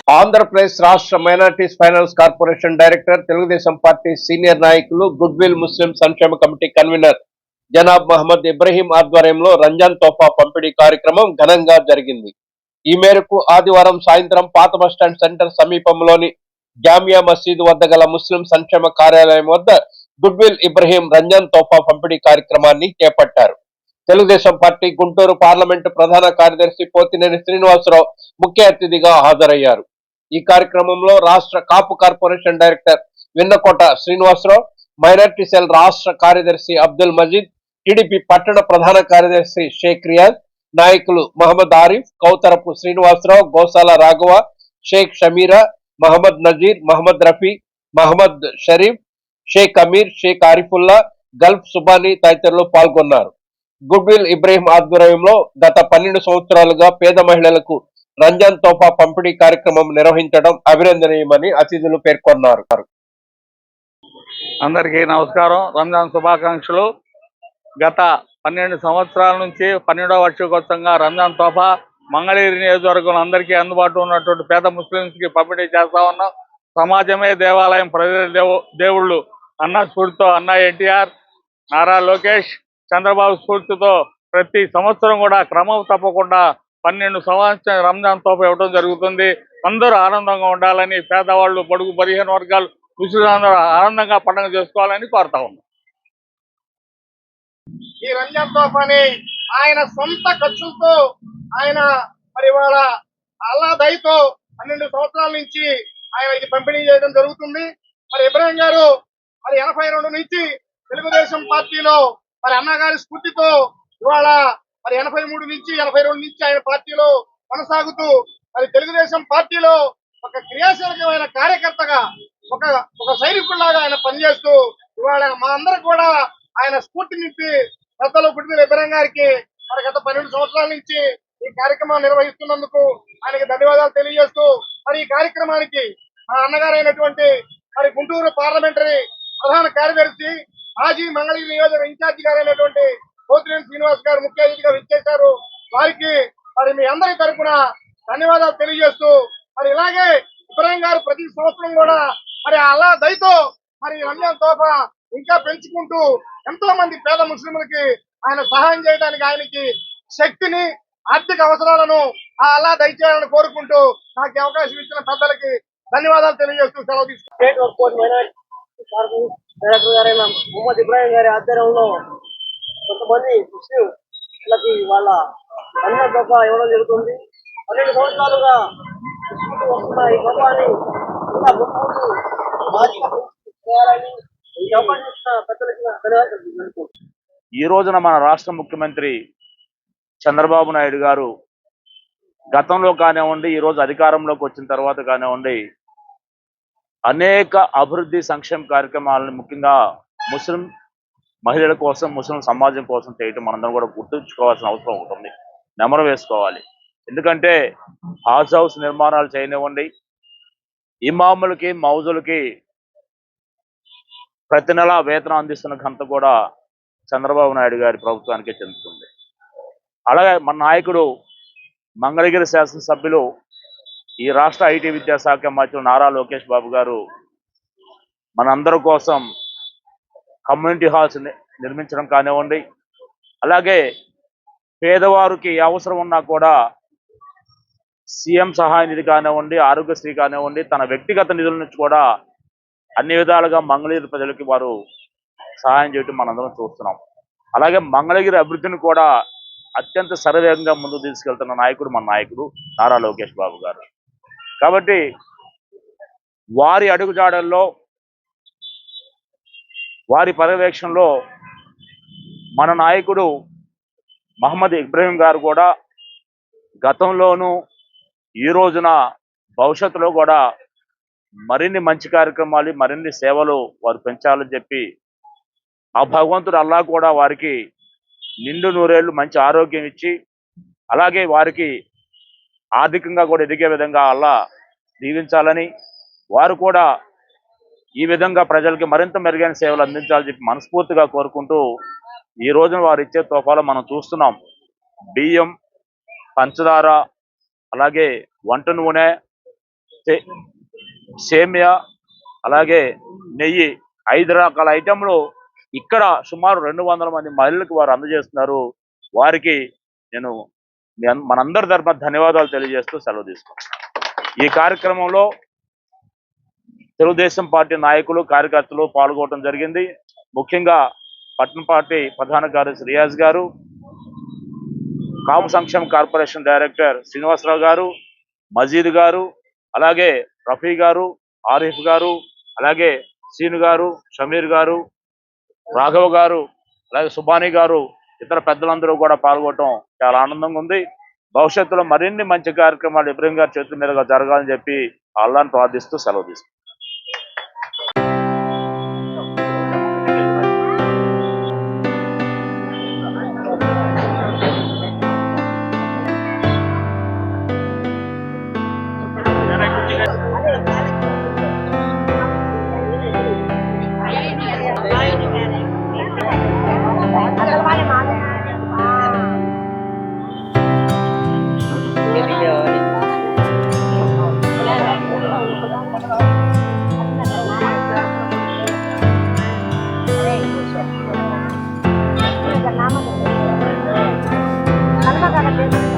ఆంధ్రప్రదేశ్ రాష్ట్ర minorities finance corporation director, Telugu Desam party senior నాయకులు, goodwill ముస్లిం సంక్షేమ కమిటీ కన్వీనర్ జనాబ్ మహమ్మద్ ఇబ్రహీం ఆధ్వర్యంలో రంజాన్ తోఫా పంపిణీ కార్యక్రమం ఘనంగా జరిగింది. ఈ మేరకు ఆదివారం సాయంత్రం పాత బస్టాండ్ సెంటర్ సమీపంలోని జామియా మసీదు వద్ద గల ముస్లిం సంక్షేమ కార్యాలయం వద్ద గుడ్విల్ ఇబ్రహీం రంజాన్ తోఫా పంపిణీ కార్యక్రమాన్ని చేపట్టారు. తెలుగుదేశం పార్టీ గుంటూరు పార్లమెంటు ప్రధాన కార్యదర్శి పోతినేని శ్రీనివాసరావు ముఖ్య అతిథిగా హాజరయ్యారు. ఈ కార్యక్రమంలో రాష్ట్ర Kapu corporation director Vinnakota Srinivasa Rao, minority cell రాష్ట్ర కార్యదర్శి అబ్దుల్ మజీద్, టీడీపీ పట్టణ ప్రధాన కార్యదర్శి షేక్ రియాజ్, నాయకులు మహమ్మద్ ఆరిఫ్, కౌతరపు శ్రీనివాసరావు, గోసాల రాఘవ, షేక్ షమీరా, మహమ్మద్ నజీర్, మహమ్మద్ రఫీ, మహమ్మద్ షరీఫ్, షేక్ అమీర్, షేక్ ఆరిఫుల్లా, గల్ఫ్ సుబానీ తదితరులు పాల్గొన్నారు. గుడ్విల్ ఇబ్రహీం ఆధ్వర్యంలో గత 12 సంవత్సరాలుగా పేద మహిళలకు రంజాన్ తోఫా పంపిణీ కార్యక్రమం నిర్వహించడం అభినందనీయమని అతిథులు పేర్కొన్నారు. అందరికీ నమస్కారం. రంజాన్ శుభాకాంక్షలు. గత 12 సంవత్సరాల నుంచి 12వ వార్షికోత్సవంగా రంజాన్ తోఫా మంగళగిరి నియోజకవర్గంలో అందరికీ అందుబాటులో ఉన్నటువంటి పేద ముస్లింస్కి పంపిణీ చేస్తా ఉన్నాం. సమాజమే దేవాలయం, ప్రజల దేవుళ్ళు అన్న స్ఫూర్తితో అన్న ఎన్టీఆర్, నారా లోకేష్, చంద్రబాబు స్ఫూర్తితో ప్రతి సంవత్సరం కూడా క్రమం తప్పకుండా 12 సంవత్సరాలు రంజాన్ తోఫా ఇవ్వడం జరుగుతుంది. అందరూ ఆనందంగా ఉండాలని, పేదవాళ్ళు, బడుగు బలహీన వర్గాలు, ముస్లింలందరూ ఆనందంగా పండుగ చేసుకోవాలని కోరుతా ఉన్నాం. ఈ రంజాన్ తోఫాని ఆయన సొంత ఖర్చులతో ఆయన మరి వాళ్ళ అల్లా దయతో 12 సంవత్సరాల నుంచి ఆయన ఇది పంపిణీ చేయడం జరుగుతుంది. మరి ఇబ్రాహిం గారు మరి 82 నుంచి తెలుగుదేశం పార్టీలో మరి అన్నగారి స్ఫూర్తితో ఇవాళ మరి 83 నుంచి 82 నుంచి ఆయన పార్టీలో కొనసాగుతూ మరి తెలుగుదేశం పార్టీలో ఒక క్రియాశీలకమైన కార్యకర్తగా ఒక సైనికుల్లాగా ఆయన పనిచేస్తూ ఇవాళ మా అందరికి కూడా ఆయన స్ఫూర్తినిచ్చి పెద్దలు గుడ్విల్ ఇబ్రహీం గారికి మరి గత 12 సంవత్సరాల నుంచి ఈ కార్యక్రమం నిర్వహిస్తున్నందుకు ఆయనకి ధన్యవాదాలు తెలియజేస్తూ మరి ఈ కార్యక్రమానికి మా అన్నగారైనటువంటి మరి గుంటూరు పార్లమెంటరీ ప్రధాన కార్యదర్శి, మాజీ మంగళగిరి నియోజక ఇన్ఛార్జి గారైనటువంటి పోతినేని శ్రీనివాస్ గారు ముఖ్య అతిథిగా విచ్చేశారు. వారికి మరి మీ అందరి తరఫున ధన్యవాదాలు తెలియజేస్తూ మరి ఇలాగే ఇబ్రహీం గారు ప్రతి సంవత్సరం కూడా మరి అల్లా దయతో మరి రంజాన్ తోఫా ఇంకా పెంచుకుంటూ ఎంతో మంది పేద ముస్లింలకి ఆయన సహాయం చేయడానికి ఆయనకి శక్తిని, ఆర్థిక అవసరాలను ఆ అల్లా దయచేయాలని కోరుకుంటూ నాకు అవకాశం ఇచ్చిన పెద్దలకి ధన్యవాదాలు తెలియజేస్తూ సెలవు తీసుకుంటాను. డైరెక్టర్ గారైన మహమ్మద్ ఇబ్రాహిం గారి ఆధ్వర్యంలో కొంతమంది ముస్లింలకి వాళ్ళ రంజాన్ తోఫా ఇవ్వడం జరుగుతుంది. 12 సంవత్సరాలుగా వస్తున్న ఈ తోఫాని ఇంకా ముందు చేయాలని ఈ రోజున మన రాష్ట్ర ముఖ్యమంత్రి చంద్రబాబు నాయుడు గారు గతంలో కానివ్వండి, ఈరోజు అధికారంలోకి వచ్చిన తర్వాత కానివ్వండి, అనేక అభివృద్ధి సంక్షేమ కార్యక్రమాలను ముఖ్యంగా ముస్లిం మహిళల కోసం, ముస్లిం సమాజం కోసం చేయటం మనందరం కూడా గుర్తుంచుకోవాల్సిన అవసరం ఒకటి ఉంది, నెమరు వేసుకోవాలి. ఎందుకంటే హౌస్ నిర్మాణాలు చేయనివ్వండి, ఇమాములకి, మౌజులకి ప్రతి నెల వేతనం అందిస్తున్న ఘనత కూడా చంద్రబాబు నాయుడు గారి ప్రభుత్వానికే చెందుతుంది. అలాగే మన నాయకుడు, మంగళగిరి శాసనసభ్యులు, ఈ రాష్ట్ర ఐటీ విద్యాశాఖ మంత్రి నారా లోకేష్ బాబు గారు మనందరి కోసం కమ్యూనిటీ హాల్స్ నిర్మించడం కానివ్వండి, అలాగే పేదవారికి అవసరం ఉన్నా కూడా సీఎం సహాయ నిధి కానివ్వండి, ఆరోగ్యశ్రీ కానివ్వండి, తన వ్యక్తిగత నిధుల నుంచి కూడా అన్ని విధాలుగా మంగళగిరి ప్రజలకి వారు సహాయం చేయటం మనందరం చూస్తున్నాం. అలాగే మంగళగిరి అభివృద్ధిని కూడా అత్యంత శరవేగంగా ముందుకు తీసుకెళ్తున్న నాయకుడు మన నాయకుడు నారా లోకేష్ బాబు గారు. కాబట్టి వారి అడుగుజాడల్లో, వారి పర్యవేక్షణలో మన నాయకుడు మహమ్మద్ ఇబ్రహీం గారు కూడా గతంలోనూ, ఈ రోజున, భవిష్యత్తులో కూడా మరిన్ని మంచి కార్యక్రమాలు, మరిన్ని సేవలు వారు పెంచాలని చెప్పి ఆ భగవంతుడు అల్లా కూడా వారికి నిండు నూరేళ్లు మంచి ఆరోగ్యం ఇచ్చి, అలాగే వారికి ఆర్థికంగా కూడా ఎదిగే విధంగా అల్లా దీవించాలని, వారు కూడా ఈ విధంగా ప్రజలకి మరింత మెరుగైన సేవలు అందించాలని చెప్పి మనస్ఫూర్తిగా కోరుకుంటూ, ఈ రోజున వారు ఇచ్చే తోఫాలో మనం చూస్తున్నాం బియ్యం, పంచదార, అలాగే వంట నూనె, సేమియా, అలాగే నెయ్యి, 5 రకాల ఐటెంలు ఇక్కడ సుమారు 200 మంది మహిళలకు వారు అందజేస్తున్నారు. వారికి నేను మనందరి తరపున ధన్యవాదాలు తెలియజేస్తూ సెలవు తీసుకుంటాను. ఈ కార్యక్రమంలో తెలుగుదేశం పార్టీ నాయకులు, కార్యకర్తలు పాల్గొనడం జరిగింది. ముఖ్యంగా పట్టణ పార్టీ ప్రధాన కార్యదర్శి రియాజ్ గారు, కాపు సంక్షేమ కార్పొరేషన్ డైరెక్టర్ శ్రీనివాసరావు గారు, మజీద్ గారు, అలాగే రఫీ గారు, ఆరిఫ్ గారు, అలాగే సీను గారు, షమీర్ గారు, రాఘవ్ గారు, అలాగే సుబానీ గారు, ఇతర పెద్దలందరూ కూడా పాల్గొనడం చాలా ఆనందంగా ఉంది. భవిష్యత్తులో మరిన్ని మంచి కార్యక్రమాలు ఇబ్రహీం గారి చేతుల మీదుగా జరగాలని చెప్పి అల్లాహ్ని ప్రార్థిస్తూ సెలవు తీసుకుంటాం. Ano ba